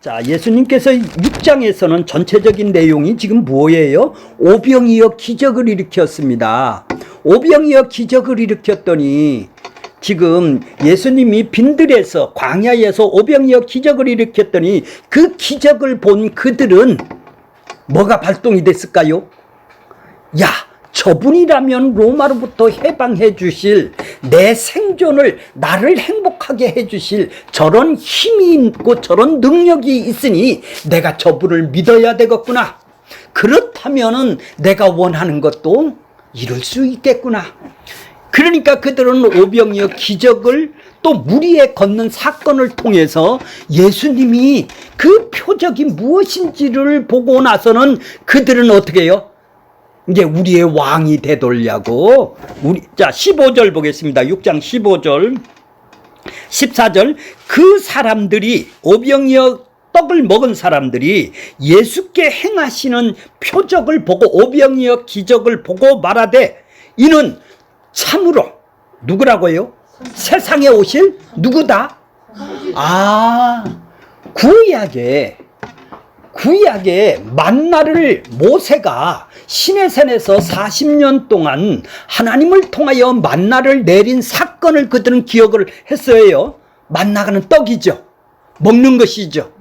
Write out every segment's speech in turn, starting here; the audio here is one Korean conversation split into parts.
자, 예수님께서 6장에서는 전체적인 내용이 지금 뭐예요? 오병이어 기적을 일으켰습니다. 오병이어 기적을 일으켰더니 지금 예수님이 빈들에서 광야에서 오병이어 기적을 일으켰더니 그 기적을 본 그들은 뭐가 발동이 됐을까요? 야, 저분이라면 로마로부터 해방해 주실, 내 생존을, 나를 행복하게 해 주실 저런 힘이 있고 저런 능력이 있으니 내가 저분을 믿어야 되겠구나. 그렇다면은 내가 원하는 것도 이룰 수 있겠구나. 그러니까 그들은 오병이어 기적을 또 물 위에 걷는 사건을 통해서 예수님이 그 표적이 무엇인지를 보고 나서는 그들은 어떻게 해요? 이제 우리의 왕이 되돌려고 자 15절 보겠습니다. 6장 15절 14절 그 사람들이 오병이어 떡을 먹은 사람들이 예수께 행하시는 표적을 보고 오병이어 기적을 보고 말하되 이는 참으로 누구라고요? 세상에 오실 누구다? 구약에 만나를 모세가 시내산에서 40년 동안 하나님을 통하여 만나를 내린 사건을 그들은 기억을 했어요. 만나가는 떡이죠. 먹는 것이죠.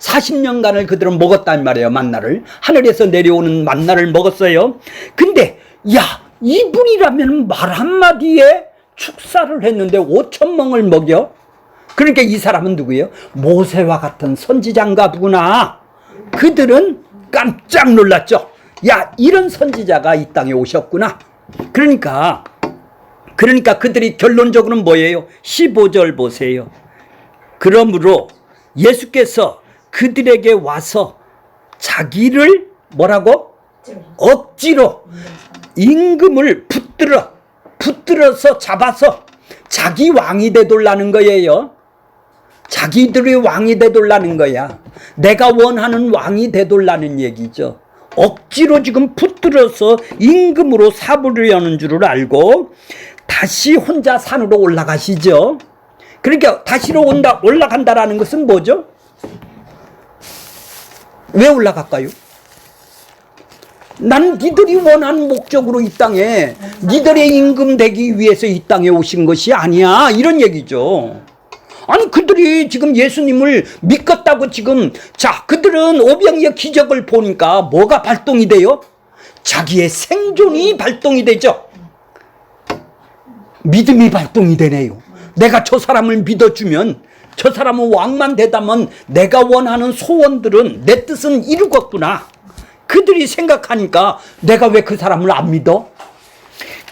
40년간을 그들은 먹었단 말이에요. 만나를. 하늘에서 내려오는 만나를 먹었어요. 근데 야, 이분이라면 말 한마디에 축사를 했는데 5,000명을 먹여? 그러니까 이 사람은 누구예요? 모세와 같은 선지자인가 보구나. 그들은 깜짝 놀랐죠. 야, 이런 선지자가 이 땅에 오셨구나. 그러니까 그들이 결론적으로는 뭐예요? 15절 보세요. 그러므로 예수께서 그들에게 와서 자기를 뭐라고? 억지로 임금을 붙들어서 잡아서 자기 왕이 되돌라는 거예요. 자기들이 왕이 되돌라는 거야. 내가 원하는 왕이 되돌라는 얘기죠. 억지로 지금 붙들어서 임금으로 삼으려는 줄을 알고 다시 혼자 산으로 올라가시죠. 그러니까 다시로 올라간다라는 것은 뭐죠? 왜 올라갈까요? 난 니들이 원하는 목적으로 이 땅에 니들의 임금 되기 위해서 이 땅에 오신 것이 아니야, 이런 얘기죠. 아니 그들이 지금 예수님을 믿겠다고 지금 자 그들은 오병이어 기적을 보니까 뭐가 발동이 돼요? 자기의 생존이 발동이 되죠. 믿음이 발동이 되네요. 내가 저 사람을 믿어주면 저 사람은 왕만 되다면 내가 원하는 소원들은 내 뜻은 이루겠구나. 그들이 생각하니까 내가 왜 그 사람을 안 믿어?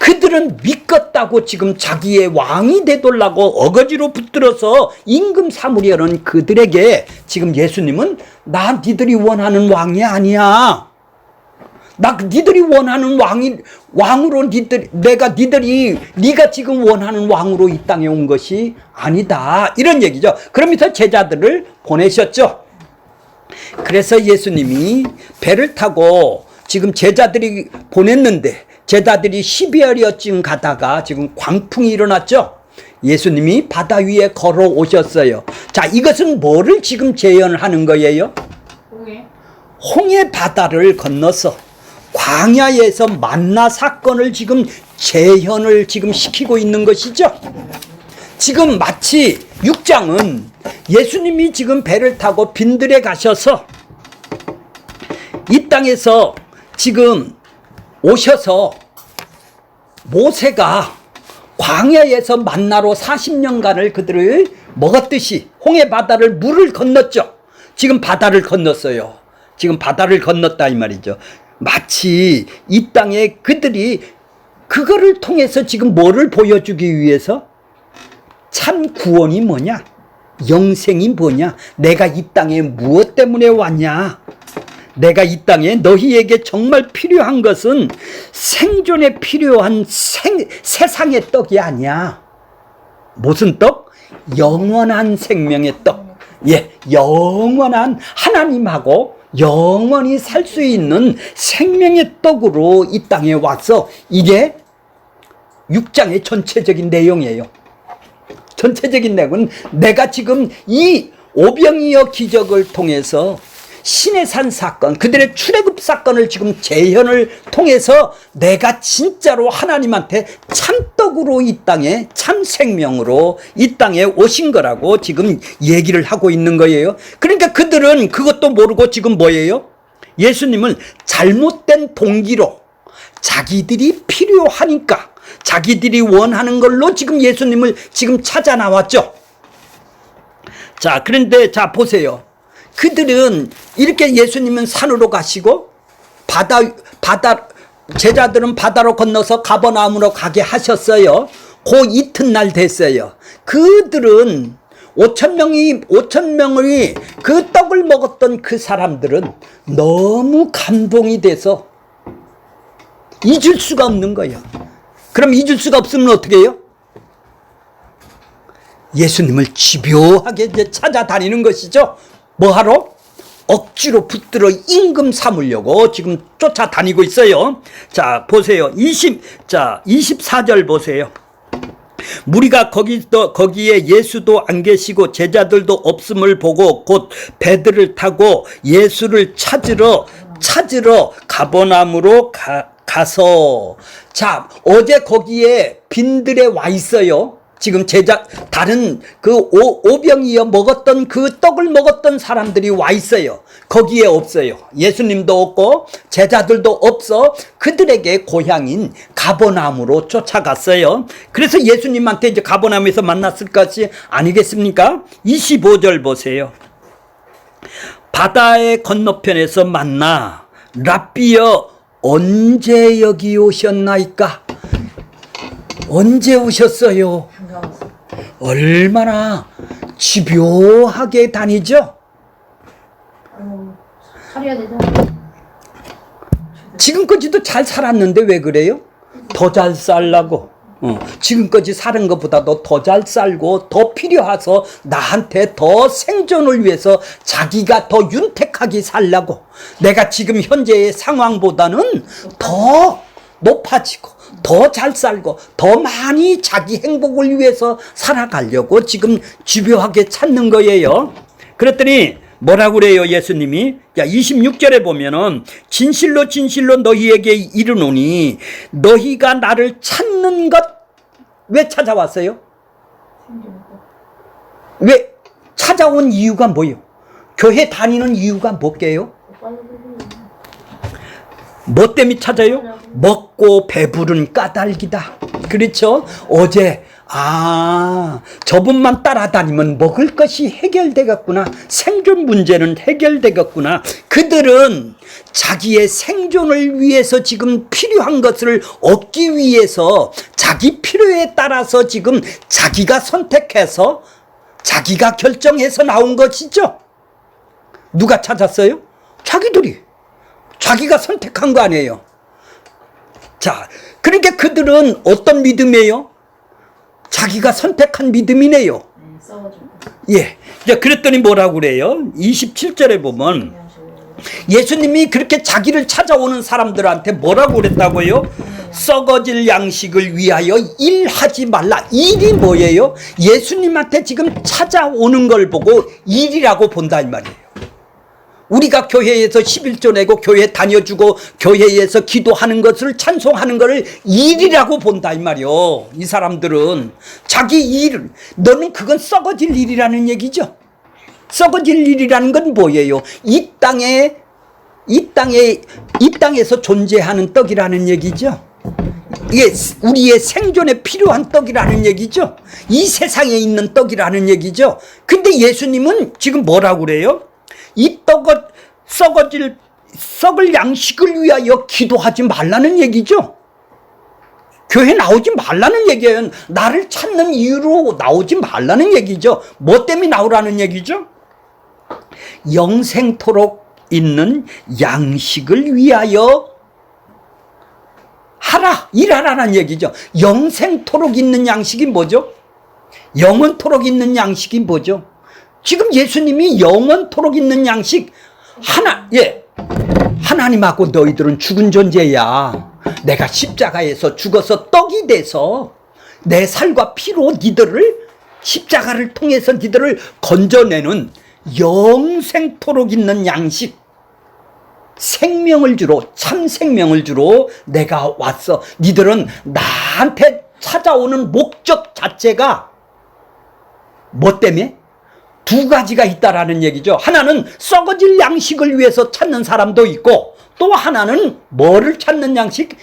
그들은 믿겠다고 지금 자기의 왕이 되돌라고 어거지로 붙들어서 임금 삼으려는 그들에게 지금 예수님은 나 니들이 원하는 왕이 아니야. 나 니들이 원하는 왕으로 네가 지금 원하는 왕으로 이 땅에 온 것이 아니다. 이런 얘기죠. 그러면서 제자들을 보내셨죠. 그래서 예수님이 배를 타고 지금 제자들이 보냈는데 제자들이 12여리쯤 가다가 지금 광풍이 일어났죠. 예수님이 바다 위에 걸어오셨어요. 자, 이것은 뭐를 지금 재현을 하는 거예요? 홍해 바다를 건너서 광야에서 만나 사건을 지금 재현을 지금 시키고 있는 것이죠. 지금 마치 6장은 예수님이 지금 배를 타고 빈들에 가셔서 이 땅에서 지금 오셔서 모세가 광야에서 만나로 40년간을 그들을 먹었듯이 홍해 바다를 물을 건넜죠. 지금 바다를 건넜어요. 지금 바다를 건넜다 이 말이죠. 마치 이 땅에 그들이 그거를 통해서 지금 뭐를 보여주기 위해서 참 구원이 뭐냐? 영생이 뭐냐? 내가 이 땅에 무엇 때문에 왔냐? 내가 이 땅에 너희에게 정말 필요한 것은 생존에 필요한 세상의 떡이 아니야. 무슨 떡? 영원한 생명의 떡. 예, 영원한 하나님하고 영원히 살 수 있는 생명의 떡으로 이 땅에 와서 이게 6장의 전체적인 내용이에요. 전체적인 내용은 내가 지금 이 오병이어 기적을 통해서 시내산 사건, 그들의 출애굽 사건을 지금 재현을 통해서 내가 진짜로 하나님한테 참떡으로 이 땅에, 참 생명으로 이 땅에 오신 거라고 지금 얘기를 하고 있는 거예요. 그러니까 그들은 그것도 모르고 지금 뭐예요? 예수님은 잘못된 동기로 자기들이 필요하니까, 자기들이 원하는 걸로 지금 예수님을 지금 찾아 나왔죠. 자, 그런데 자 보세요. 그들은 이렇게 예수님은 산으로 가시고 제자들은 바다로 건너서 가버나움으로 가게 하셨어요. 그 이튿날 됐어요. 그들은 5,000명이 그 떡을 먹었던 그 사람들은 너무 감동이 돼서 잊을 수가 없는 거예요. 그럼 잊을 수가 없으면 어떻게 해요? 예수님을 집요하게 이제 찾아다니는 것이죠. 뭐하러? 억지로 붙들어 임금 삼으려고 지금 쫓아다니고 있어요. 자, 보세요. 24절 보세요. 무리가 거기에 예수도 안 계시고 제자들도 없음을 보고 곧 배들을 타고 예수를 찾으러 가버나움으로 가서, 자, 어제 거기에 빈들에 와 있어요. 지금 다른 그 오병이어 먹었던 그 떡을 먹었던 사람들이 와 있어요. 거기에 없어요. 예수님도 없고 제자들도 없어. 그들에게 고향인 가버나움으로 쫓아갔어요. 그래서 예수님한테 이제 가버나움에서 만났을 것이 아니겠습니까? 25절 보세요. 바다의 건너편에서 만나 랍비여 언제 여기 오셨나이까? 언제 오셨어요? 얼마나 집요하게 다니죠? 살아야 되잖아. 지금까지도 잘 살았는데 왜 그래요? 더 잘 살라고. 지금까지 사는 것보다도 더 잘 살고 더 필요해서 나한테 더 생존을 위해서 자기가 더 윤택하게 살라고. 내가 지금 현재의 상황보다는 더 높아지고 더 잘 살고 더 많이 자기 행복을 위해서 살아가려고 지금 집요하게 찾는 거예요. 그랬더니 뭐라고 그래요? 예수님이 26절에 보면은 진실로 진실로 너희에게 이르노니 너희가 나를 찾는 것. 왜 찾아왔어요? 왜 찾아온 이유가 뭐예요? 교회 다니는 이유가 뭐게요? 뭐 때문에 찾아요? 먹고 배부른 까닭이다. 그렇죠? 어제 저분만 따라다니면 먹을 것이 해결되겠구나. 생존 문제는 해결되겠구나. 그들은 자기의 생존을 위해서 지금 필요한 것을 얻기 위해서 자기 필요에 따라서 지금 자기가 선택해서 자기가 결정해서 나온 것이죠. 누가 찾았어요? 자기가 선택한 거 아니에요. 자, 그러니까 그들은 어떤 믿음이에요? 자기가 선택한 믿음이네요. 예. 그랬더니 뭐라고 그래요? 27절에 보면 예수님이 그렇게 자기를 찾아오는 사람들한테 뭐라고 그랬다고요? 썩어질 양식을 위하여 일하지 말라. 일이 뭐예요? 예수님한테 지금 찾아오는 걸 보고 일이라고 본다 이 말이에요. 우리가 교회에서 11조 내고 교회 다녀주고 교회에서 기도하는 것을 찬송하는 것을 일이라고 본다 이 말이요. 이 사람들은 자기 일, 너는 그건 썩어질 일이라는 얘기죠. 썩어질 일이라는 건 뭐예요? 이 땅에서 존재하는 떡이라는 얘기죠. 이게 우리의 생존에 필요한 떡이라는 얘기죠. 이 세상에 있는 떡이라는 얘기죠. 근데 예수님은 지금 뭐라고 그래요? 이 떡을 썩을 양식을 위하여 기도하지 말라는 얘기죠. 교회 나오지 말라는 얘기예요. 나를 찾는 이유로 나오지 말라는 얘기죠. 뭐 때문에 나오라는 얘기죠? 영생토록 있는 양식을 위하여 일하라는 얘기죠. 영생토록 있는 양식이 뭐죠? 영원토록 있는 양식이 뭐죠? 지금 예수님이 영원토록 있는 양식 하나님하고 너희들은 죽은 존재야. 내가 십자가에서 죽어서 떡이 돼서 내 살과 피로 니들을 십자가를 통해서 니들을 건져내는 영생토록 있는 양식, 생명을 주러, 참 생명을 주러 내가 왔어. 니들은 나한테 찾아오는 목적 자체가 뭐 때문에? 두 가지가 있다라는 얘기죠. 하나는 썩어질 양식을 위해서 찾는 사람도 있고, 또 하나는 뭐를 찾는 양식?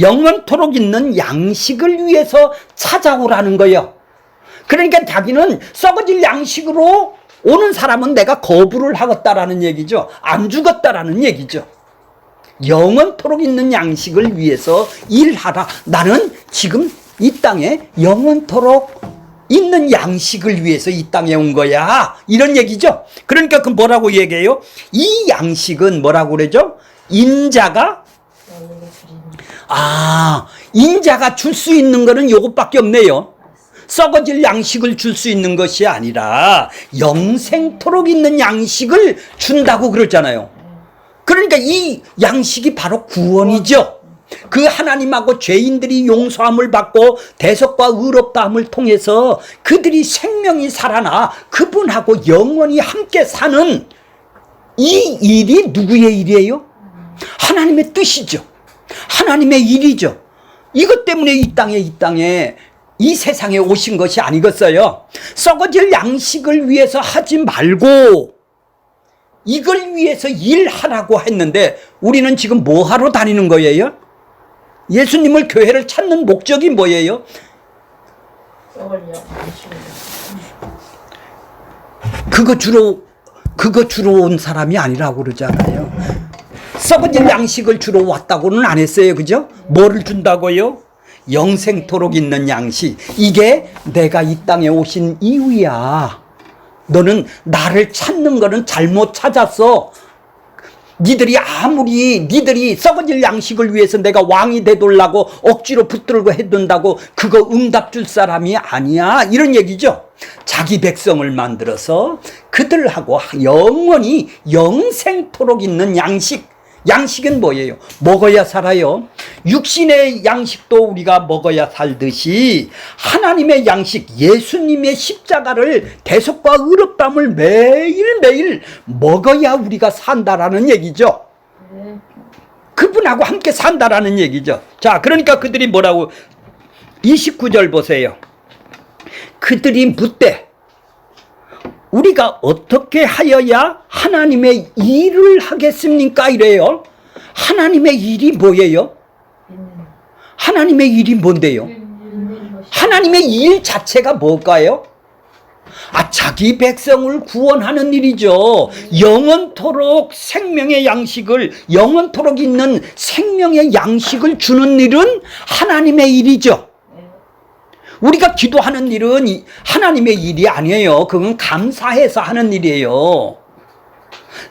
영원토록 있는 양식을 위해서 찾아오라는 거예요. 그러니까 자기는 썩어질 양식으로 오는 사람은 내가 거부를 하겠다라는 얘기죠. 안 주겠다라는 얘기죠. 영원토록 있는 양식을 위해서 일하라. 나는 지금 이 땅에 영원토록 있는 양식을 위해서 이 땅에 온 거야. 이런 얘기죠. 그러니까 그 뭐라고 얘기해요? 이 양식은 뭐라고 그러죠? 인자가 줄 수 있는 거는 요것밖에 없네요. 썩어질 양식을 줄 수 있는 것이 아니라 영생토록 있는 양식을 준다고 그러잖아요. 그러니까 이 양식이 바로 구원이죠. 그 하나님하고 죄인들이 용서함을 받고 대속과 의롭다함을 통해서 그들이 생명이 살아나 그분하고 영원히 함께 사는 이 일이 누구의 일이에요? 하나님의 뜻이죠. 하나님의 일이죠. 이것 때문에 이 땅에 이 세상에 오신 것이 아니겠어요? 썩어질 양식을 위해서 하지 말고 이걸 위해서 일하라고 했는데 우리는 지금 뭐 하러 다니는 거예요? 예수님을 교회를 찾는 목적이 뭐예요? 그거 주러 온 사람이 아니라고 그러잖아요. 썩어질 양식을 주러 왔다고는 안 했어요. 그죠? 뭐를 준다고요? 영생토록 있는 양식. 이게 내가 이 땅에 오신 이유야. 너는 나를 찾는 거는 잘못 찾았어. 니들이 썩어질 양식을 위해서 내가 왕이 되돌라고 억지로 붙들고 해둔다고 그거 응답 줄 사람이 아니야. 이런 얘기죠. 자기 백성을 만들어서 그들하고 영원히 영생토록 있는 양식. 양식은 뭐예요? 먹어야 살아요. 육신의 양식도 우리가 먹어야 살듯이 하나님의 양식, 예수님의 십자가를 대속과 의롭다함을 매일매일 먹어야 우리가 산다라는 얘기죠. 그분하고 함께 산다라는 얘기죠. 자, 그러니까 그들이 뭐라고 29절 보세요. 그들이 묻되 우리가 어떻게 하여야 하나님의 일을 하겠습니까? 이래요. 하나님의 일이 뭐예요? 하나님의 일이 뭔데요? 하나님의 일 자체가 뭘까요? 자기 백성을 구원하는 일이죠. 영원토록 생명의 양식을, 영원토록 있는 생명의 양식을 주는 일은 하나님의 일이죠. 우리가 기도하는 일은 하나님의 일이 아니에요. 그건 감사해서 하는 일이에요.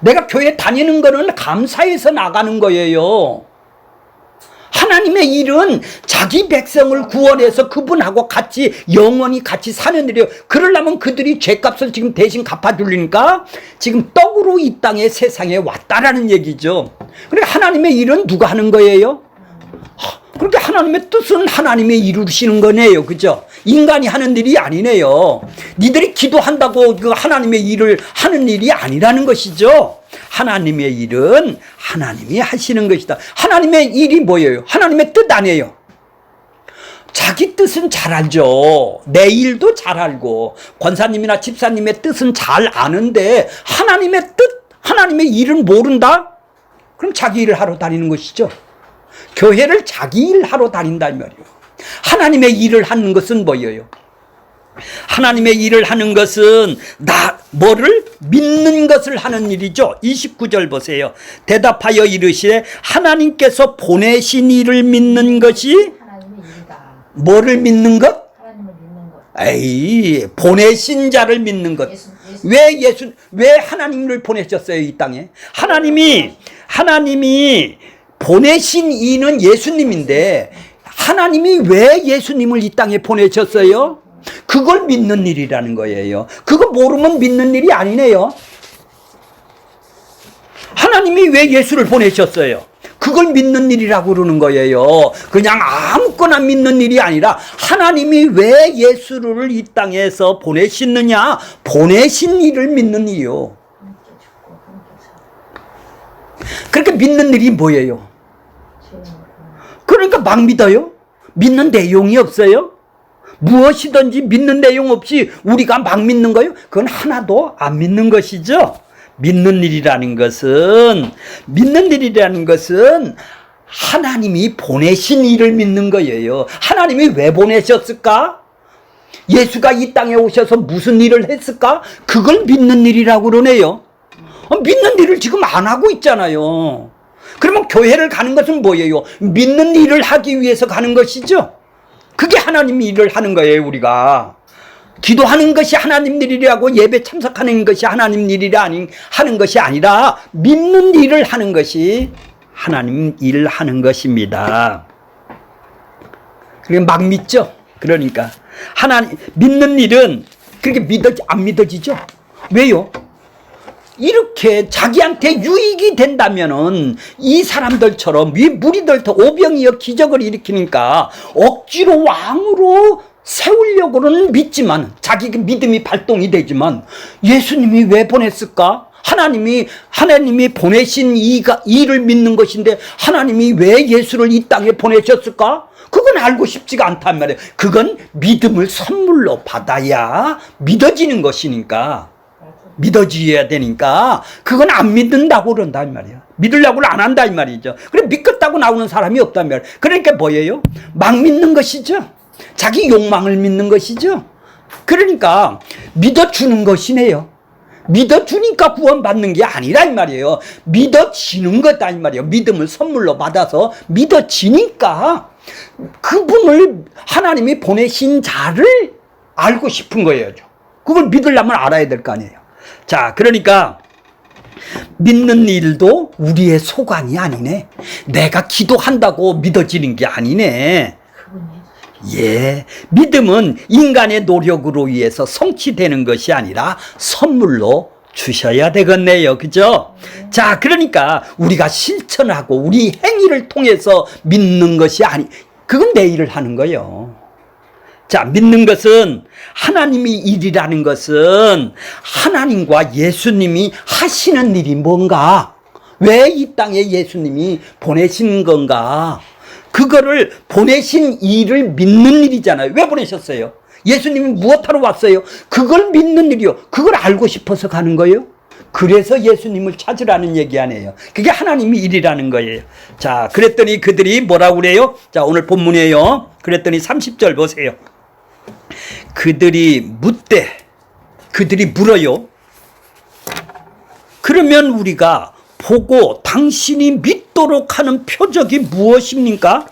내가 교회 다니는 거는 감사해서 나가는 거예요. 하나님의 일은 자기 백성을 구원해서 그분하고 같이 영원히 같이 사는 일이에요. 그러려면 그들이 죄값을 지금 대신 갚아주려니까 지금 떡으로 이 땅에 세상에 왔다라는 얘기죠. 그러니까 하나님의 일은 누가 하는 거예요? 그렇게 하나님의 뜻은 하나님이 이루시는 거네요. 그죠? 인간이 하는 일이 아니네요. 니들이 기도한다고 그 하나님의 일을 하는 일이 아니라는 것이죠. 하나님의 일은 하나님이 하시는 것이다. 하나님의 일이 뭐예요? 하나님의 뜻 아니에요. 자기 뜻은 잘 알죠. 내 일도 잘 알고 권사님이나 집사님의 뜻은 잘 아는데 하나님의 뜻, 하나님의 일은 모른다? 그럼 자기 일을 하러 다니는 것이죠. 교회를 자기 일 하러 다닌단 말이에요. 하나님의 일을 하는 것은 뭐예요? 하나님의 일을 하는 것은 뭐를 믿는 것을 하는 일이죠. 29절 보세요. 대답하여 이르시되 하나님께서 보내신 이를 믿는 것이 하나님의 일이다. 뭐를 믿는 것? 하나님을 믿는 것. 에이, 보내신 자를 믿는 것. 왜 하나님을 보내셨어요, 이 땅에? 하나님이 보내신 이는 예수님인데 하나님이 왜 예수님을 이 땅에 보내셨어요? 그걸 믿는 일이라는 거예요. 그거 모르면 믿는 일이 아니네요. 하나님이 왜 예수를 보내셨어요? 그걸 믿는 일이라고 그러는 거예요. 그냥 아무거나 믿는 일이 아니라 하나님이 왜 예수를 이 땅에서 보내시느냐, 보내신 일을 믿는 일이요. 함께 죽고 함께 살아. 그렇게 믿는 일이 뭐예요? 그러니까 막 믿어요? 믿는 내용이 없어요? 무엇이든지 믿는 내용 없이 우리가 막 믿는 거예요? 그건 하나도 안 믿는 것이죠. 믿는 일이라는 것은 하나님이 보내신 일을 믿는 거예요. 하나님이 왜 보내셨을까? 예수가 이 땅에 오셔서 무슨 일을 했을까? 그걸 믿는 일이라고 그러네요. 믿는 일을 지금 안 하고 있잖아요. 그러면 교회를 가는 것은 뭐예요? 믿는 일을 하기 위해서 가는 것이죠. 그게 하나님이 일을 하는 거예요. 우리가 기도하는 것이 하나님 일이라고 예배 참석하는 것이 하나님 일이라 하는 것이 아니라 믿는 일을 하는 것이 하나님 일을 하는 것입니다. 그게 막 믿죠. 그러니까 하나님 믿는 일은 그렇게 안 믿어지죠. 왜요? 이렇게 자기한테 유익이 된다면은 이 사람들처럼 이 무리들도 오병이어 기적을 일으키니까 억지로 왕으로 세우려고는 믿지만 자기 믿음이 발동이 되지만 예수님이 왜 보냈을까? 하나님이 보내신 일을 믿는 것인데 하나님이 왜 예수를 이 땅에 보내셨을까? 그건 알고 싶지가 않단 말이에요. 그건 믿음을 선물로 받아야 믿어지는 것이니까. 믿어져야 되니까 그건 안 믿는다고 그런단 말이야. 믿으려고는 안 한다 이 말이죠. 그래 믿겠다고 나오는 사람이 없단 말이야. 그러니까 뭐예요? 막 믿는 것이죠. 자기 욕망을 믿는 것이죠. 그러니까 믿어주는 것이네요. 믿어주니까 구원받는 게 아니라 이 말이에요. 믿어지는 거다 이 말이에요. 믿음을 선물로 받아서 믿어지니까 그분을 하나님이 보내신 자를 알고 싶은 거예요. 그걸 믿으려면 알아야 될 거 아니에요. 자, 그러니까 믿는 일도 우리의 소관이 아니네. 내가 기도한다고 믿어지는 게 아니네. 예, 믿음은 인간의 노력으로 의해서 성취되는 것이 아니라 선물로 주셔야 되겠네요. 그죠? 자, 그러니까 우리가 실천하고 우리 행위를 통해서 믿는 것이 그건 내 일을 하는 거예요. 자, 믿는 것은 하나님이 일이라는 것은 하나님과 예수님이 하시는 일이 뭔가, 왜 이 땅에 예수님이 보내신 건가, 그거를 보내신 일을 믿는 일이잖아요. 왜 보내셨어요? 예수님이 무엇하러 왔어요? 그걸 믿는 일이요. 그걸 알고 싶어서 가는 거예요. 그래서 예수님을 찾으라는 얘기 아니에요. 그게 하나님이 일이라는 거예요. 자, 그랬더니 그들이 뭐라고 그래요? 자, 오늘 본문이에요. 그랬더니 30절 보세요. 그들이 물어요. 그러면 우리가 보고 당신이 믿도록 하는 표적이 무엇입니까?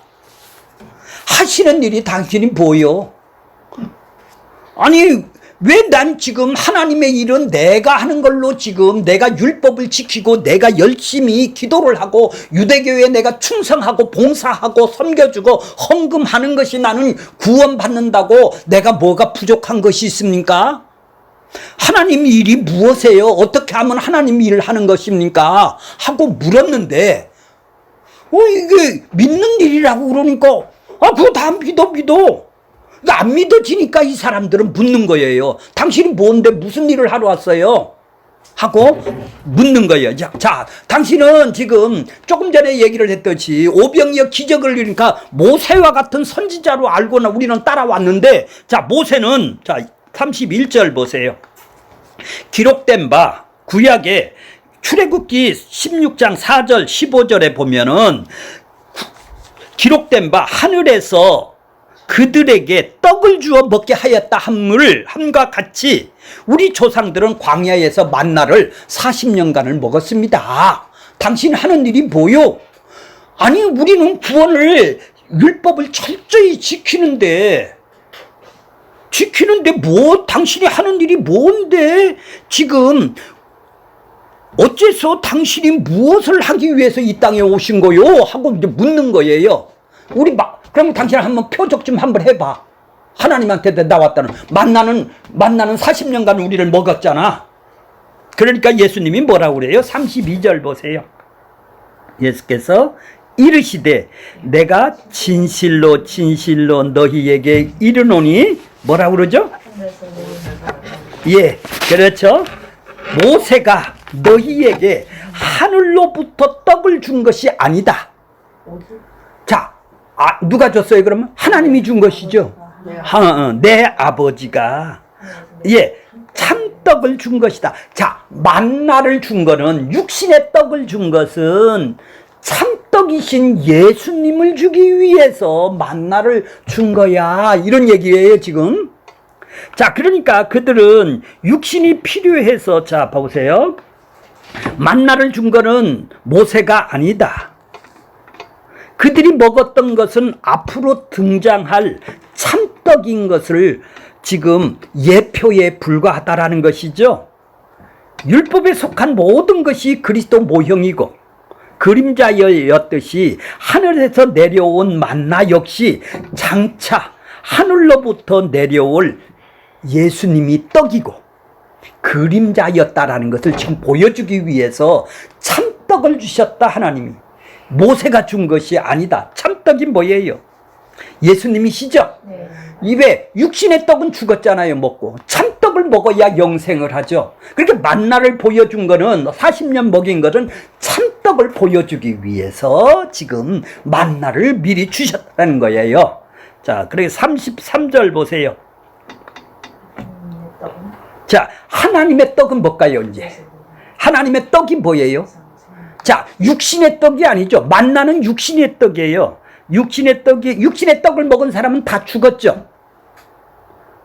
하시는 일이 당신이 보여. 아니, 왜 난 지금 하나님의 일은 내가 하는 걸로 지금 내가 율법을 지키고 내가 열심히 기도를 하고 유대교회에 내가 충성하고 봉사하고 섬겨주고 헌금하는 것이 나는 구원받는다고 내가 뭐가 부족한 것이 있습니까? 하나님 일이 무엇이에요? 어떻게 하면 하나님 일을 하는 것입니까? 하고 물었는데 이게 믿는 일이라고 그러니까 그거 다 믿어. 안 믿어지니까 이 사람들은 묻는 거예요. 당신이 뭔데 무슨 일을 하러 왔어요? 하고 묻는 거예요. 자, 당신은 지금 조금 전에 얘기를 했듯이 오병이어 기적을 이루니까 모세와 같은 선지자로 알고는 우리는 따라왔는데, 자, 모세는, 자, 31절 보세요. 기록된 바 구약의 출애굽기 16장 4절 15절에 보면은 기록된 바 하늘에서 그들에게 떡을 주어 먹게 하였다 함과 같이 우리 조상들은 광야에서 만나를 40년간을 먹었습니다. 당신 하는 일이 뭐요? 아니, 우리는 구원을 율법을 철저히 지키는데 당신이 하는 일이 뭔데? 지금 어째서 당신이 무엇을 하기 위해서 이 땅에 오신 거요? 하고 이제 묻는 거예요. 그럼 당신 한번 표적 좀 한번 해봐. 하나님한테 나왔다는 만나는 40년간 우리를 먹었잖아. 그러니까 예수님이 뭐라고 그래요? 32절 보세요. 예수께서 이르시되 내가 진실로 진실로 너희에게 이르노니 뭐라 그러죠? 하늘에서 내리는 바가 예, 그렇죠. 모세가 너희에게 하늘로부터 떡을 준 것이 아니다. 어디? 자, 누가 줬어요 그러면? 하나님이 준 것이죠. 내 아버지가 예, 참떡을 준 것이다. 자, 만나를 준 거는, 육신의 떡을 준 것은 참떡이신 예수님을 주기 위해서 만나를 준 거야, 이런 얘기예요 지금. 자, 그러니까 그들은 육신이 필요해서, 자 보세요, 만나를 준 거는 모세가 아니다. 그들이 먹었던 것은 앞으로 등장할 참떡인 것을 지금 예표에 불과하다라는 것이죠. 율법에 속한 모든 것이 그리스도 모형이고 그림자였듯이 하늘에서 내려온 만나 역시 장차 하늘로부터 내려올 예수님이 떡이고 그림자였다라는 것을 지금 보여주기 위해서 참떡을 주셨다, 하나님이. 모세가 준 것이 아니다. 참떡이 뭐예요? 예수님이시죠? 네. 입에 육신의 떡은 죽었잖아요, 먹고. 참떡을 먹어야 영생을 하죠. 그렇게 만나를 보여준 거는, 40년 먹인 것은 참떡을 보여주기 위해서 지금 만나를 미리 주셨다는 거예요. 자, 그래서 33절 보세요. 떡은 자, 하나님의 떡은 뭘까요, 이제? 하나님의 떡이 뭐예요? 자, 육신의 떡이 아니죠. 만나는 육신의 떡이에요. 육신의 떡을 먹은 사람은 다 죽었죠.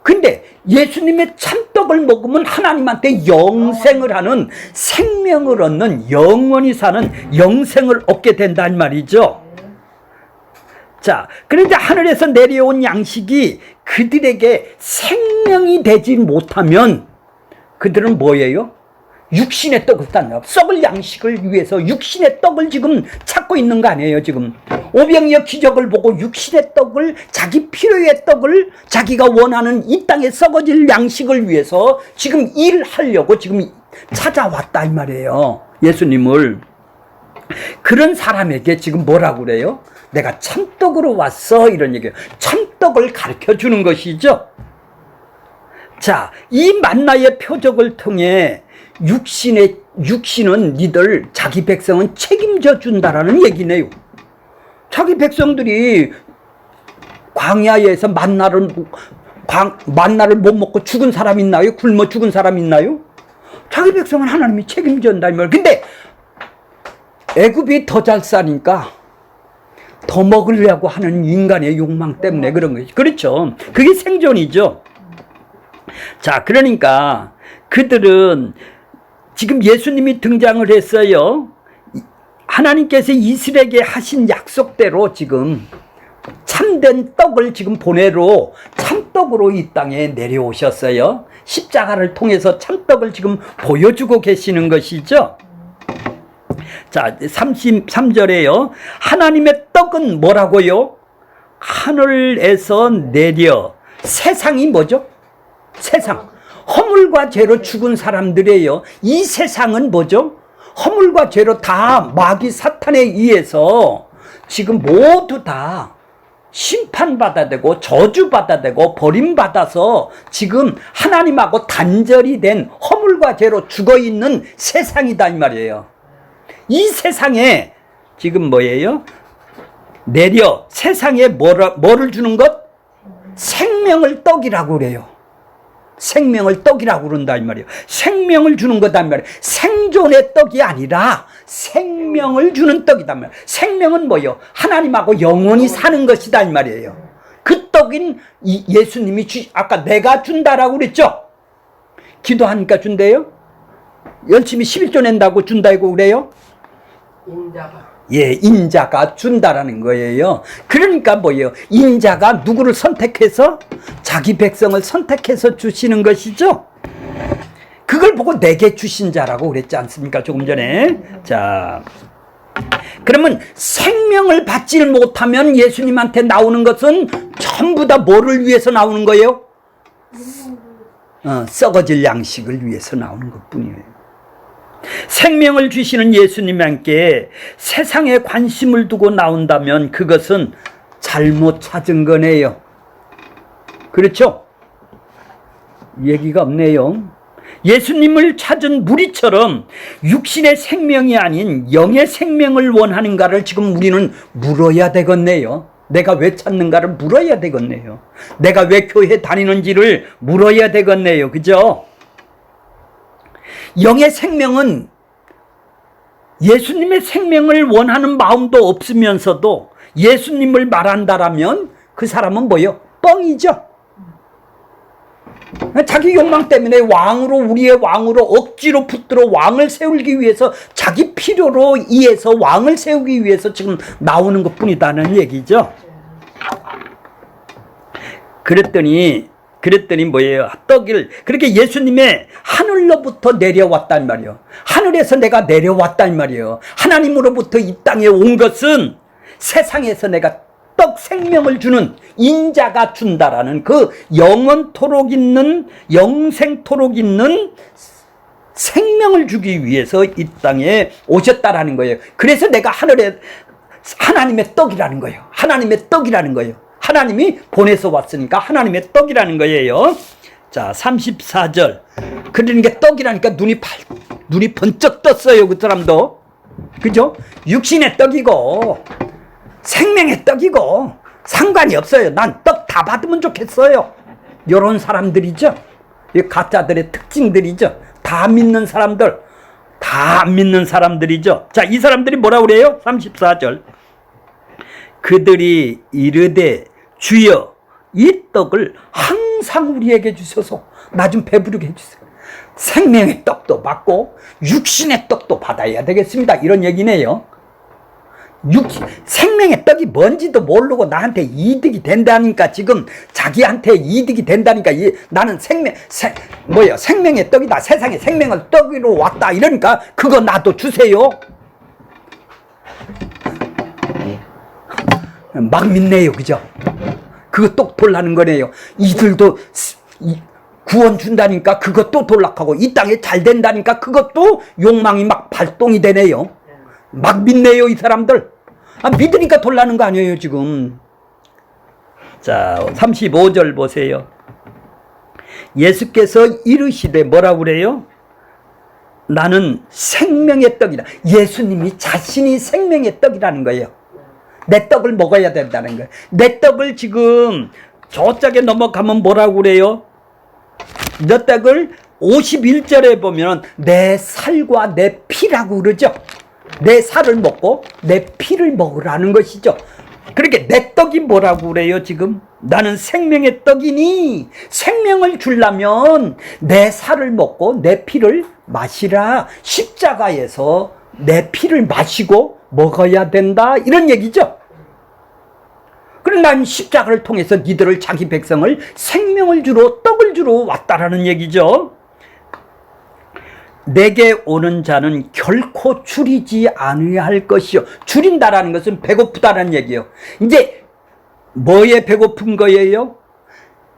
근데 예수님의 참떡을 먹으면 하나님한테 영생을 하는, 생명을 얻는, 영원히 사는 영생을 얻게 된단 말이죠. 자, 그런데 하늘에서 내려온 양식이 그들에게 생명이 되지 못하면 그들은 뭐예요? 육신의 떡을 딴다. 썩을 양식을 위해서 육신의 떡을 지금 찾고 있는 거 아니에요, 지금. 오병이어 기적을 보고 육신의 떡을, 자기 필요의 떡을, 자기가 원하는 이 땅에 썩어질 양식을 위해서 지금 일하려고 지금 찾아왔다, 이 말이에요, 예수님을. 그런 사람에게 지금 뭐라고 그래요? 내가 참떡으로 왔어, 이런 얘기예요. 참떡을 가르쳐 주는 것이죠. 자, 이 만나의 표적을 통해 육신은 니들, 자기 백성은 책임져 준다라는 얘기네요. 자기 백성들이 광야에서 만나를 못 먹고 죽은 사람 있나요? 굶어 죽은 사람 있나요? 자기 백성은 하나님이 책임진다 이 말. 근데 애굽이 더 잘 사니까 더 먹으려고 하는 인간의 욕망 때문에 그런 거죠. 그렇죠. 그게 생존이죠. 자, 그러니까 그들은 지금 예수님이 등장을 했어요. 하나님께서 이스라엘에게 하신 약속대로 지금 참된 떡을 지금 보내러 참떡으로 이 땅에 내려오셨어요. 십자가를 통해서 참떡을 지금 보여주고 계시는 것이죠. 자, 33절에요. 하나님의 떡은 뭐라고요? 하늘에서 내려. 세상이 뭐죠? 세상. 허물과 죄로 죽은 사람들이에요. 이 세상은 뭐죠? 허물과 죄로 다 마귀 사탄에 의해서 지금 모두 다 심판받아야 되고 저주받아야 되고 버림받아서 지금 하나님하고 단절이 된 허물과 죄로 죽어있는 세상이다 이 말이에요. 이 세상에 지금 뭐예요? 내려 세상에 뭐를 주는 것? 생명을 떡이라고 그래요. 생명을 떡이라고 그런다 이 말이에요. 생명을 주는 거다 이 말이에요. 생존의 떡이 아니라 생명을 주는 떡이다 이 말이에요. 생명은 뭐예요? 하나님하고 영원히 사는 것이다 이 말이에요. 그 떡인 예수님이 아까 내가 준다라고 그랬죠? 기도하니까 준대요? 열심히 11조 낸다고 준다고 그래요? 인자가. 예, 인자가 준다라는 거예요. 그러니까 뭐예요? 인자가 누구를 선택해서? 자기 백성을 선택해서 주시는 것이죠. 그걸 보고 내게 주신 자라고 그랬지 않습니까? 조금 전에. 자, 그러면 생명을 받지 못하면 예수님한테 나오는 것은 전부 다 뭐를 위해서 나오는 거예요? 썩어질 양식을 위해서 나오는 것뿐이에요. 생명을 주시는 예수님께 세상에 관심을 두고 나온다면 그것은 잘못 찾은 거네요. 그렇죠? 얘기가 없네요. 예수님을 찾은 무리처럼 육신의 생명이 아닌 영의 생명을 원하는가를 지금 우리는 물어야 되겠네요. 내가 왜 찾는가를 물어야 되겠네요. 내가 왜 교회 다니는지를 물어야 되겠네요. 그죠? 영의 생명은 예수님의 생명을 원하는 마음도 없으면서도 예수님을 말한다라면 그 사람은 뭐예요? 뻥이죠. 자기 욕망 때문에 왕으로, 우리의 왕으로 억지로 붙들어 왕을 세우기 위해서, 자기 필요로 이해서 왕을 세우기 위해서 지금 나오는 것 뿐이다는 얘기죠. 그랬더니 뭐예요? 그렇게 예수님의 하늘로부터 내려왔단 말이에요. 하늘에서 내가 내려왔단 말이에요. 하나님으로부터 이 땅에 온 것은 세상에서 내가 떡 생명을 주는 인자가 준다라는 그 영원토록 있는, 영생토록 있는 생명을 주기 위해서 이 땅에 오셨다라는 거예요. 그래서 내가 하나님의 떡이라는 거예요. 하나님의 떡이라는 거예요. 하나님이 보내서 왔으니까 하나님의 떡이라는 거예요. 자, 34절. 그러니까 떡이라니까 눈이 번쩍 떴어요. 그 사람도. 그죠? 육신의 떡이고 생명의 떡이고 상관이 없어요. 난 떡 다 받으면 좋겠어요. 요런 사람들이죠. 이 가짜들의 특징들이죠. 다 믿는 사람들, 다 안 믿는 사람들이죠. 자, 이 사람들이 뭐라고 그래요? 34절. 그들이 이르되 주여 이 떡을 항상 우리에게 주셔서 나 좀 배부르게 해주세요. 생명의 떡도 받고 육신의 떡도 받아야 되겠습니다. 이런 얘기네요. 생명의 떡이 뭔지도 모르고 나한테 이득이 된다니까, 지금 자기한테 이득이 된다니까, 나는 생명의 떡이다, 세상에 생명을 떡으로 왔다, 이러니까 그거 나도 주세요. 막 믿네요. 그죠? 그거 똑 돌라는 거네요. 이들도 구원 준다니까 그것도 돌락하고, 이 땅에 잘 된다니까 그것도 욕망이 막 발동이 되네요. 막 믿네요, 이 사람들. 믿으니까 돌라는 거 아니에요, 지금. 자, 35절 보세요. 예수께서 이르시되 뭐라고 그래요? 나는 생명의 떡이다. 예수님이 자신이 생명의 떡이라는 거예요. 내 떡을 먹어야 된다는 거예요. 내 떡을 지금 저쪽에 넘어가면 뭐라고 그래요? 내 떡을 51절에 보면 내 살과 내 피라고 그러죠. 내 살을 먹고 내 피를 먹으라는 것이죠. 그렇게 내 떡이 뭐라고 그래요, 지금? 나는 생명의 떡이니 생명을 주려면 내 살을 먹고 내 피를 마시라. 십자가에서 내 피를 마시고 먹어야 된다, 이런 얘기죠. 그럼 난 십자가를 통해서 니들을, 자기 백성을 생명을 주러, 떡을 주러 왔다라는 얘기죠. 내게 오는 자는 결코 줄이지 아니할 것이요. 줄인다라는 것은 배고프다라는 얘기예요. 이제 뭐에 배고픈 거예요?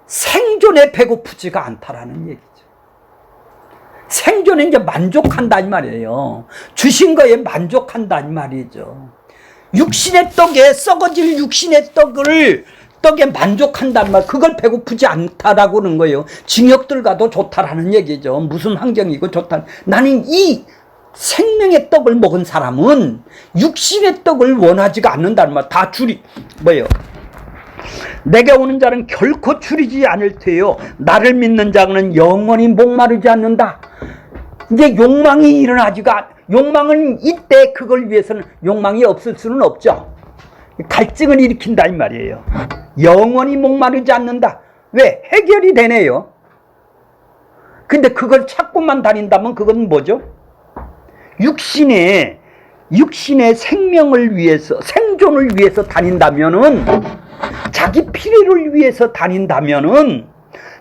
생존에 배고프지가 않다라는 얘기죠. 생존에 이제 만족한다 이 말이에요. 주신 거에 만족한다 이 말이죠. 육신의 떡에, 썩어질 육신의 떡에 만족한단 말, 그걸 배고프지 않다라고 하는 거예요. 징역들 가도 좋다라는 얘기죠. 무슨 환경이고 좋다. 나는 이 생명의 떡을 먹은 사람은 육신의 떡을 원하지가 않는다는 말. 다 뭐예요? 내게 오는 자는 결코 줄이지 않을 테요. 나를 믿는 자는 영원히 목마르지 않는다. 이제 욕망이 욕망은 이때 그걸 위해서는 욕망이 없을 수는 없죠. 갈증을 일으킨다 이 말이에요. 영원히 목마르지 않는다. 왜? 해결이 되네요. 근데 그걸 찾고만 다닌다면 그건 뭐죠? 육신의 생명을 위해서, 생존을 위해서 다닌다면은, 자기 필요를 위해서 다닌다면은,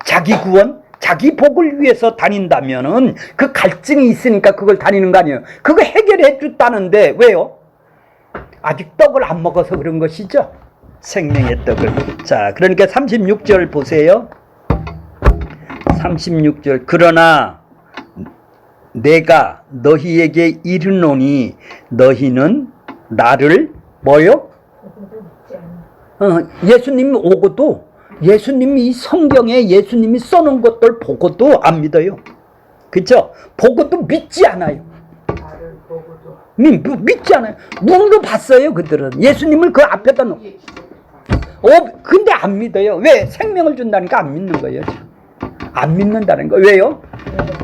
자기 구원, 자기 복을 위해서 다닌다면은 그 갈증이 있으니까 그걸 다니는 거 아니에요. 그거 해결해 줬다는데 왜요? 아직 떡을 안 먹어서 그런 것이죠. 생명의 떡을. 자, 그러니까 36절 보세요. 36절. 그러나 내가 너희에게 이르노니 너희는 나를 뭐요? 예수님이 오고도 예수님이 이 성경에 예수님이 써놓은 것들 보고도 안 믿어요. 그렇죠? 보고도 믿지 않아요. 나를 보고도 믿지 않아요. 눈으로 봤어요. 그들은 예수님을 그 앞에다 놓고. 근데 안 믿어요. 왜? 생명을 준다니까 안 믿는 거예요. 안 믿는다는 거. 왜요?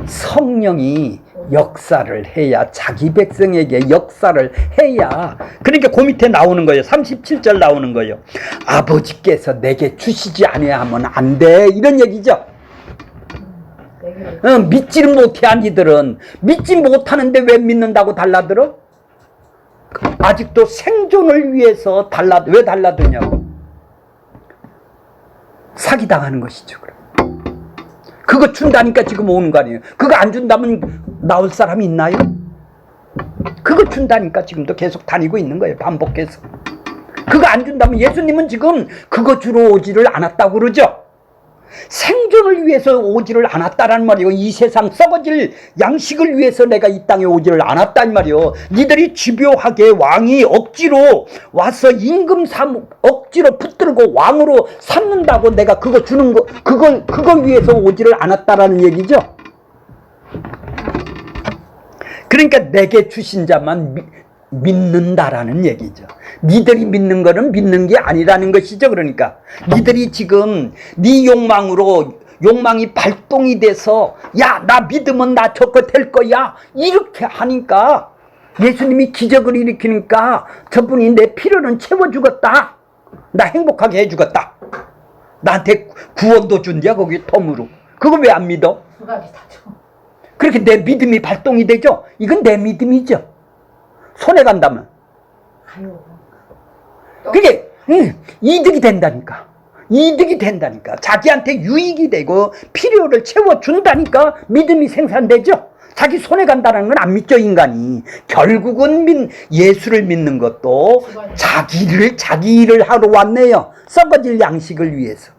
성령이 역사를 해야, 자기 백성에게 역사를 해야. 그러니까 그 밑에 나오는 거예요. 37절 나오는 거예요. 아버지께서 내게 주시지 아니하면 안 돼. 이런 얘기죠. 믿지를 못해. 아니들은 믿지 못하는데 왜 믿는다고 달라들어? 아직도 생존을 위해서 왜 달라드냐고. 사기당하는 것이죠. 그거 준다니까 지금 오는 거 아니에요. 그거 안 준다면 나올 사람이 있나요? 그거 준다니까 지금도 계속 다니고 있는 거예요. 반복해서. 그거 안 준다면 예수님은 지금 그거 주러 오지를 않았다고 그러죠. 생존을 위해서 오지를 않았다란 말이에요. 이 세상 썩어질 양식을 위해서 내가 이 땅에 오지를 않았단 말이에요. 니들이 집요하게 왕이 억지로 와서 임금 억지로 붙들고 왕으로 삼는다고 내가 그거 주는 거, 그걸 위해서 오지를 않았다라는 얘기죠. 그러니까 내게 주신 자만 믿는다라는 얘기죠. 니들이 믿는 거는 믿는 게 아니라는 것이죠. 그러니까 니들이 지금 네 욕망이 발동이 돼서 야, 나 믿으면 나 저거 될 거야 이렇게 하니까 예수님이 기적을 일으키니까 저분이 내 필요는 채워주겠다, 나 행복하게 해주겠다, 나한테 구원도 준대요. 거기 덤으로. 그거 왜 안 믿어? 그렇게 내 믿음이 발동이 되죠. 이건 내 믿음이죠. 손해 간다면 그게 이득이 된다니까. 이득이 된다니까. 자기한테 유익이 되고 필요를 채워준다니까 믿음이 생산되죠. 자기 손해 간다는 건 안 믿죠. 인간이 결국은 예수를 믿는 것도 자기 일을 하러 왔네요. 썩어질 양식을 위해서.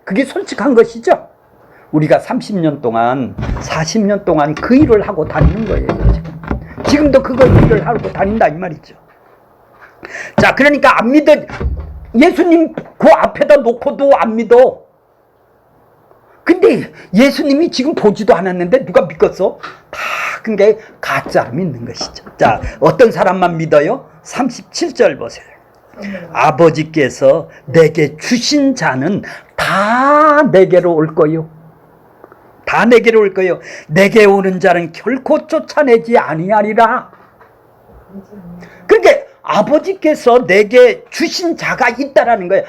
그게 솔직한 것이죠. 우리가 30년 동안 40년 동안 그 일을 하고 다니는 거예요. 지금도 그걸 일을 하고 다닌다 이 말이죠. 자, 그러니까 안 믿어. 예수님 그 앞에다 놓고도 안 믿어. 근데 예수님이 지금 보지도 않았는데 누가 믿겠어? 다 그게 가짜로 믿는 것이죠. 자, 어떤 사람만 믿어요? 37절 보세요. 아버지께서 내게 주신 자는 다 내게로 올 거요. 다 내게로 올 거요. 내게 오는 자는 결코 쫓아내지 아니하리라. 그러니까 아버지께서 내게 주신 자가 있다라는 거예요.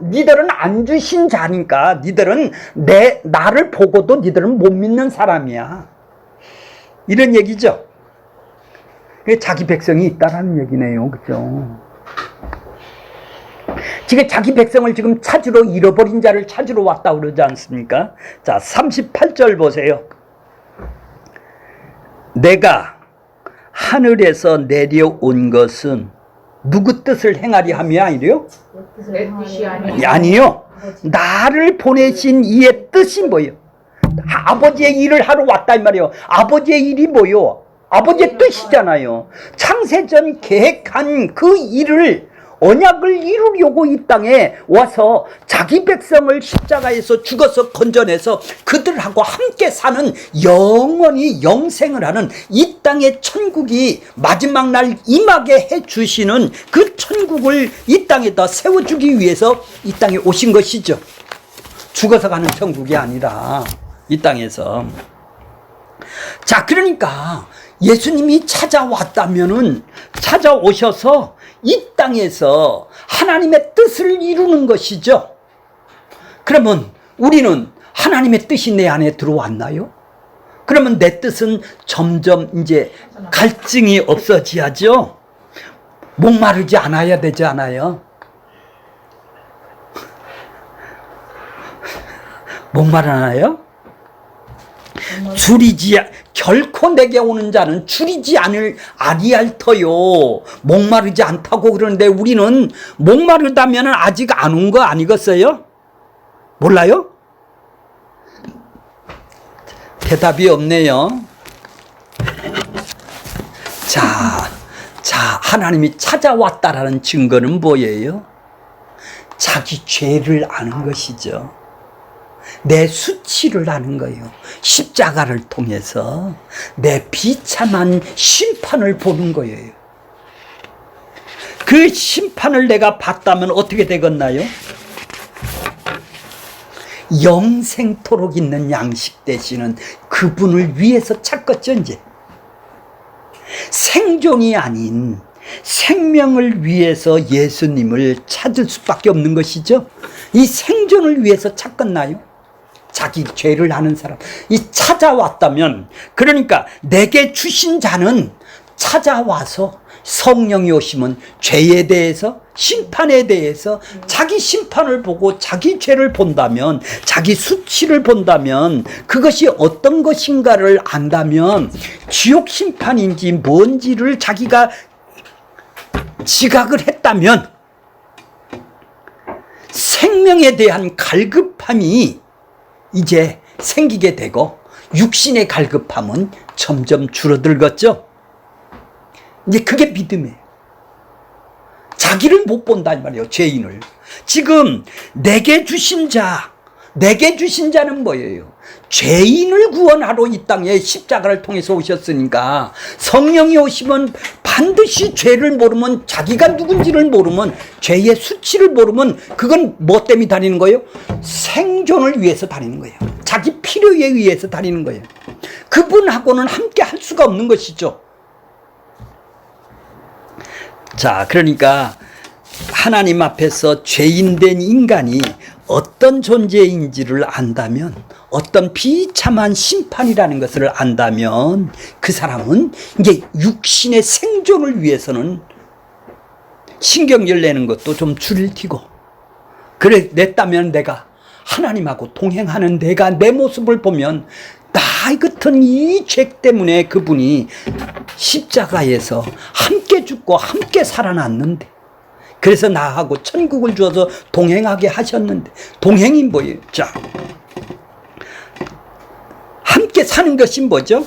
니들은 안 주신 자니까. 니들은 나를 보고도 니들은 못 믿는 사람이야. 이런 얘기죠. 자기 백성이 있다라는 얘기네요. 그죠? 지금 자기 백성을 지금 찾으러, 잃어버린 자를 찾으러 왔다고 그러지 않습니까? 자, 38절 보세요. 내가 하늘에서 내려온 것은 누구 뜻을 행하리 함이야? 이래요? 내 뜻이 아니요. 나를 보내신 이의 뜻이 뭐예요? 아버지의 일을 하러 왔다 이 말이에요. 아버지의 일이 뭐예요? 아버지의 뜻이잖아요. 창세전 계획한 그 일을, 언약을 이루려고 이 땅에 와서 자기 백성을 십자가에서 죽어서 건져내서 그들하고 함께 사는, 영원히 영생을 하는 이 땅의 천국이 마지막 날 임하게 해주시는 그 천국을 이 땅에다 세워주기 위해서 이 땅에 오신 것이죠. 죽어서 가는 천국이 아니라 이 땅에서. 자, 그러니까 예수님이 찾아오셔서 이 땅에서 하나님의 뜻을 이루는 것이죠. 그러면 우리는 하나님의 뜻이 내 안에 들어왔나요? 그러면 내 뜻은 점점 이제 갈증이 없어져야죠. 목마르지 않아야 되지 않아요? 목마르나요? 결코 내게 오는 자는 줄이지 아니할 터요. 목마르지 않다고 그러는데 우리는 목마르다면 아직 안 온 거 아니겠어요? 몰라요? 대답이 없네요. 자, 하나님이 찾아왔다라는 증거는 뭐예요? 자기 죄를 아는 것이죠. 내 수치를 아는 거예요. 십자가를 통해서 내 비참한 심판을 보는 거예요. 그 심판을 내가 봤다면 어떻게 되겠나요? 영생토록 있는 양식 되시는 그분을 위해서 찾겠죠, 이제. 생존이 아닌 생명을 위해서 예수님을 찾을 수밖에 없는 것이죠. 이 생존을 위해서 찾겠나요? 자기 죄를 아는 사람. 이 찾아왔다면, 그러니까 내게 주신 자는 찾아와서 성령이 오시면 죄에 대해서, 심판에 대해서 자기 심판을 보고 자기 죄를 본다면, 자기 수치를 본다면, 그것이 어떤 것인가를 안다면 지옥 심판인지 뭔지를 자기가 지각을 했다면 생명에 대한 갈급함이 이제 생기게 되고 육신의 갈급함은 점점 줄어들겠죠. 이제 그게 믿음이에요. 자기를 못 본단 말이에요. 죄인을. 지금 내게 주신 자는 뭐예요? 죄인을 구원하러 이 땅에 십자가를 통해서 오셨으니까, 성령이 오시면 반드시 죄를 모르면, 자기가 누군지를 모르면, 죄의 수치를 모르면, 그건 뭐 때문에 다니는 거예요? 생존을 위해서 다니는 거예요. 자기 필요에 의해서 다니는 거예요. 그분하고는 함께 할 수가 없는 것이죠. 자, 그러니까 하나님 앞에서 죄인된 인간이 어떤 존재인지를 안다면, 어떤 비참한 심판이라는 것을 안다면, 그 사람은 이제 육신의 생존을 위해서는 신경질 내는 것도 좀 줄일 테고, 그래 냈다면 내가 하나님하고 동행하는 내가 내 모습을 보면, 나 같은 이 죄 때문에 그분이 십자가에서 함께 죽고 함께 살아났는데, 그래서 나하고 천국을 주어서 동행하게 하셨는데, 동행이 뭐예요? 자, 함께 사는 것이 뭐죠?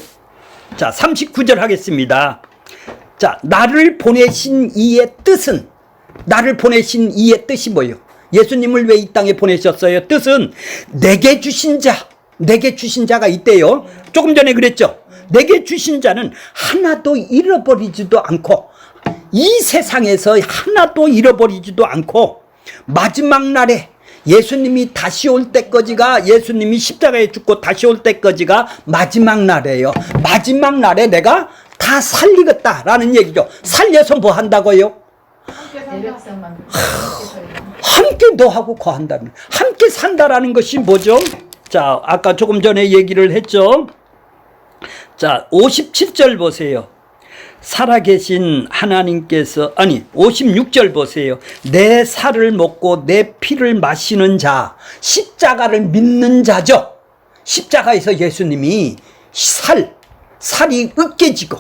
자, 39절 하겠습니다. 자, 나를 보내신 이의 뜻은, 나를 보내신 이의 뜻이 뭐예요? 예수님을 왜 이 땅에 보내셨어요? 뜻은 내게 주신 자가 있대요. 조금 전에 그랬죠? 내게 주신 자는 하나도 잃어버리지도 않고, 이 세상에서 하나도 잃어버리지도 않고, 마지막 날에 예수님이 다시 올 때까지가, 예수님이 십자가에 죽고 다시 올 때까지가 마지막 날이에요. 마지막 날에 내가 다 살리겠다라는 얘기죠. 살려서 뭐 한다고요? 함께 너하고 거한다는, 함께 산다라는 것이 뭐죠? 자, 아까 조금 전에 얘기를 했죠. 자, 57절 보세요. 살아계신 하나님께서, 56절 보세요. 내 살을 먹고 내 피를 마시는 자, 십자가를 믿는 자죠. 십자가에서 예수님이 살이 으깨지고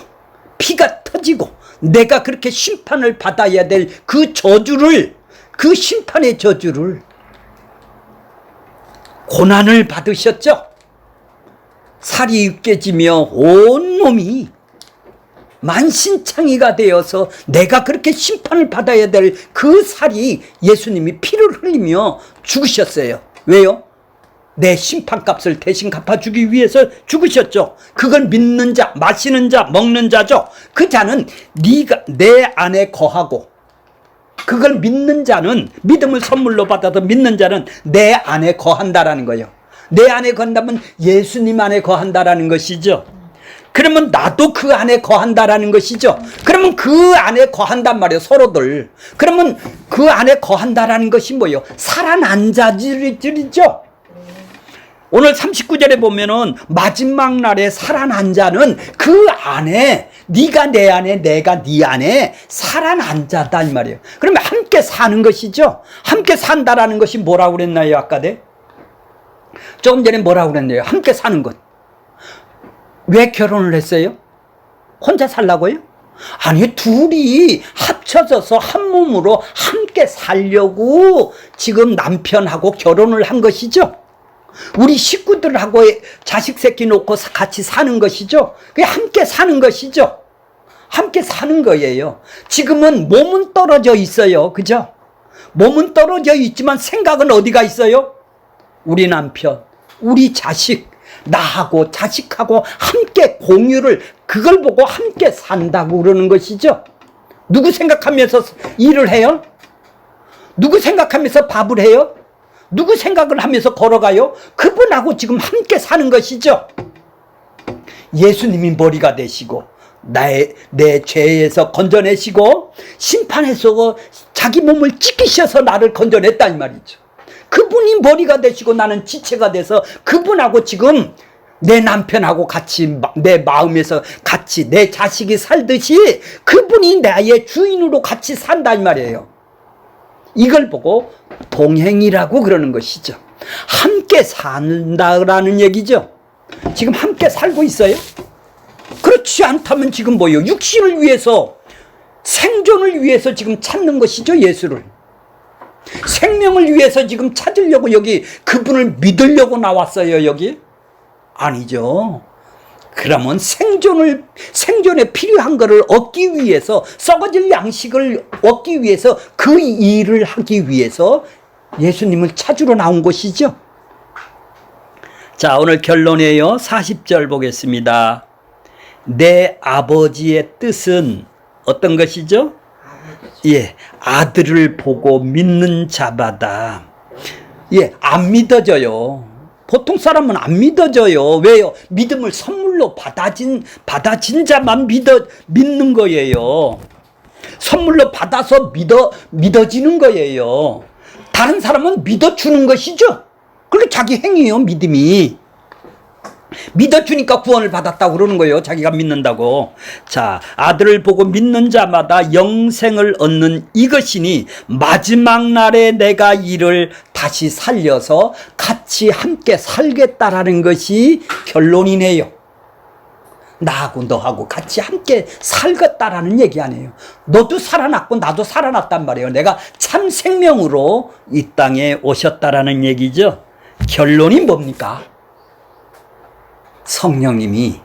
피가 터지고 내가 그렇게 심판을 받아야 될 그 저주를, 그 심판의 저주를, 고난을 받으셨죠. 살이 으깨지며 온몸이 만신창이가 되어서 내가 그렇게 심판을 받아야 될 그 살이, 예수님이 피를 흘리며 죽으셨어요. 왜요? 내 심판값을 대신 갚아주기 위해서 죽으셨죠. 그걸 믿는 자, 마시는 자, 먹는 자죠. 그 자는 네가 내 안에 거하고, 그걸 믿는 자는, 믿음을 선물로 받아서 믿는 자는 내 안에 거한다라는 거예요. 내 안에 거한다면 예수님 안에 거한다라는 것이죠. 그러면 나도 그 안에 거한다라는 것이죠. 그러면 그 안에 거한단 말이에요, 서로들. 그러면 그 안에 거한다라는 것이 뭐예요? 살아난 자들이죠. 오늘 39절에 보면은 마지막 날에 살아난 자는 그 안에, 네가 내 안에, 내가 네 안에 살아난 자다 이 말이에요. 그러면 함께 사는 것이죠. 함께 산다라는 것이 뭐라고 그랬나요, 아까 네? 조금 전에 뭐라고 그랬나요? 함께 사는 것. 왜 결혼을 했어요? 혼자 살라고요? 아니, 둘이 합쳐져서 한 몸으로 함께 살려고 지금 남편하고 결혼을 한 것이죠. 우리 식구들하고 자식 새끼 놓고 같이 사는 것이죠. 그게 함께 사는 것이죠. 함께 사는 거예요. 지금은 몸은 떨어져 있어요. 그죠? 몸은 떨어져 있지만 생각은 어디가 있어요? 우리 남편, 우리 자식, 나하고 자식하고 함께 공유를, 그걸 보고 함께 산다고 그러는 것이죠. 누구 생각하면서 일을 해요? 누구 생각하면서 밥을 해요? 누구 생각을 하면서 걸어가요? 그분하고 지금 함께 사는 것이죠. 예수님이 머리가 되시고 내 죄에서 건져내시고 심판에서 자기 몸을 찢기셔서 나를 건져냈다 이 말이죠. 그분이 머리가 되시고 나는 지체가 돼서 그분하고 지금 내 남편하고 같이 내 마음에서 같이 내 자식이 살듯이 그분이 나의 주인으로 같이 산다 이 말이에요. 이걸 보고 동행이라고 그러는 것이죠. 함께 산다라는 얘기죠. 지금 함께 살고 있어요? 그렇지 않다면 지금 뭐예요? 육신을 위해서, 생존을 위해서 지금 찾는 것이죠. 예수를. 생명을 위해서 지금 찾으려고 여기 그분을 믿으려고 나왔어요. 여기? 아니죠. 그러면 생존에 필요한 것을 얻기 위해서, 썩어질 양식을 얻기 위해서, 그 일을 하기 위해서 예수님을 찾으러 나온 것이죠. 자, 오늘 결론이에요. 40절 보겠습니다. 내 아버지의 뜻은 어떤 것이죠? 예, 아들을 보고 믿는 자마다. 예, 안 믿어져요. 보통 사람은 안 믿어져요. 왜요? 믿음을 선물로 받아진 자만 믿는 거예요. 선물로 받아서 믿어지는 거예요. 다른 사람은 믿어주는 것이죠. 그리고 자기 행위예요, 믿음이. 믿어주니까 구원을 받았다고 그러는 거예요. 자기가 믿는다고. 자, 아들을 보고 믿는 자마다 영생을 얻는 이것이니 마지막 날에 내가 이를 다시 살려서 같이 함께 살겠다라는 것이 결론이네요. 나하고 너하고 같이 함께 살겠다라는 얘기 아니에요. 너도 살아났고 나도 살아났단 말이에요. 내가 참 생명으로 이 땅에 오셨다라는 얘기죠. 결론이 뭡니까? 성령님이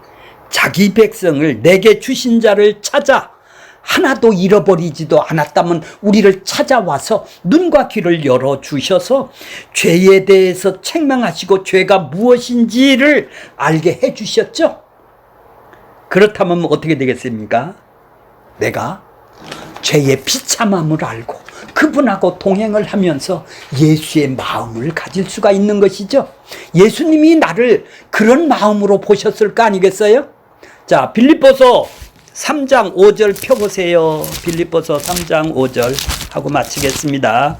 자기 백성을 내게 주신 자를 찾아 하나도 잃어버리지도 않았다면 우리를 찾아와서 눈과 귀를 열어주셔서 죄에 대해서 책망하시고 죄가 무엇인지를 알게 해주셨죠. 그렇다면 어떻게 되겠습니까? 내가 죄의 비참함을 알고 그분하고 동행을 하면서 예수의 마음을 가질 수가 있는 것이죠. 예수님이 나를 그런 마음으로 보셨을 거 아니겠어요? 자, 빌립보서 3장 5절 펴보세요. 빌립보서 3장 5절 하고 마치겠습니다.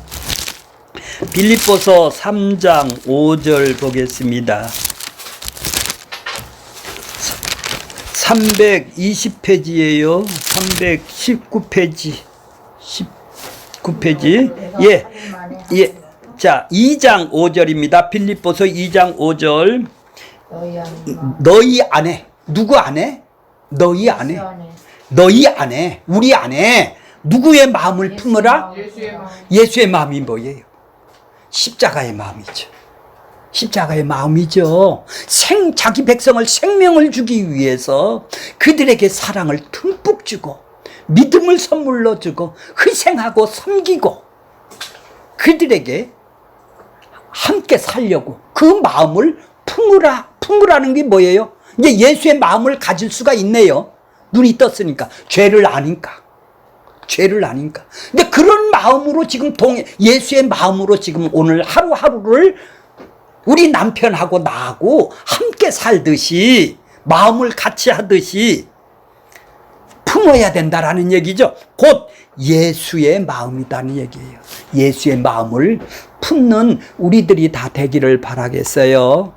빌립보서 3장 5절 보겠습니다. 320페이지예요. 319페이지. 19페이지. 예. 예. 자, 2장 5절입니다. 빌립보서 2장 5절. 너희 안에. 누구 안에? 너희 안에. 너희 안에. 우리 안에. 누구의 마음을 품으라? 예수의 마음이 뭐예요? 십자가의 마음이죠. 십자가의 마음이죠. 자기 백성을 생명을 주기 위해서 그들에게 사랑을 듬뿍 주고 믿음을 선물로 주고 희생하고 섬기고 그들에게 함께 살려고 그 마음을 품으라는 게 뭐예요? 이제 예수의 마음을 가질 수가 있네요. 눈이 떴으니까. 죄를 아니까. 근데 그런 마음으로 지금 예수의 마음으로 지금 오늘 하루하루를 우리 남편하고 나하고 함께 살듯이 마음을 같이 하듯이 품어야 된다라는 얘기죠. 곧 예수의 마음이라는 얘기예요. 예수의 마음을 품는 우리들이 다 되기를 바라겠어요.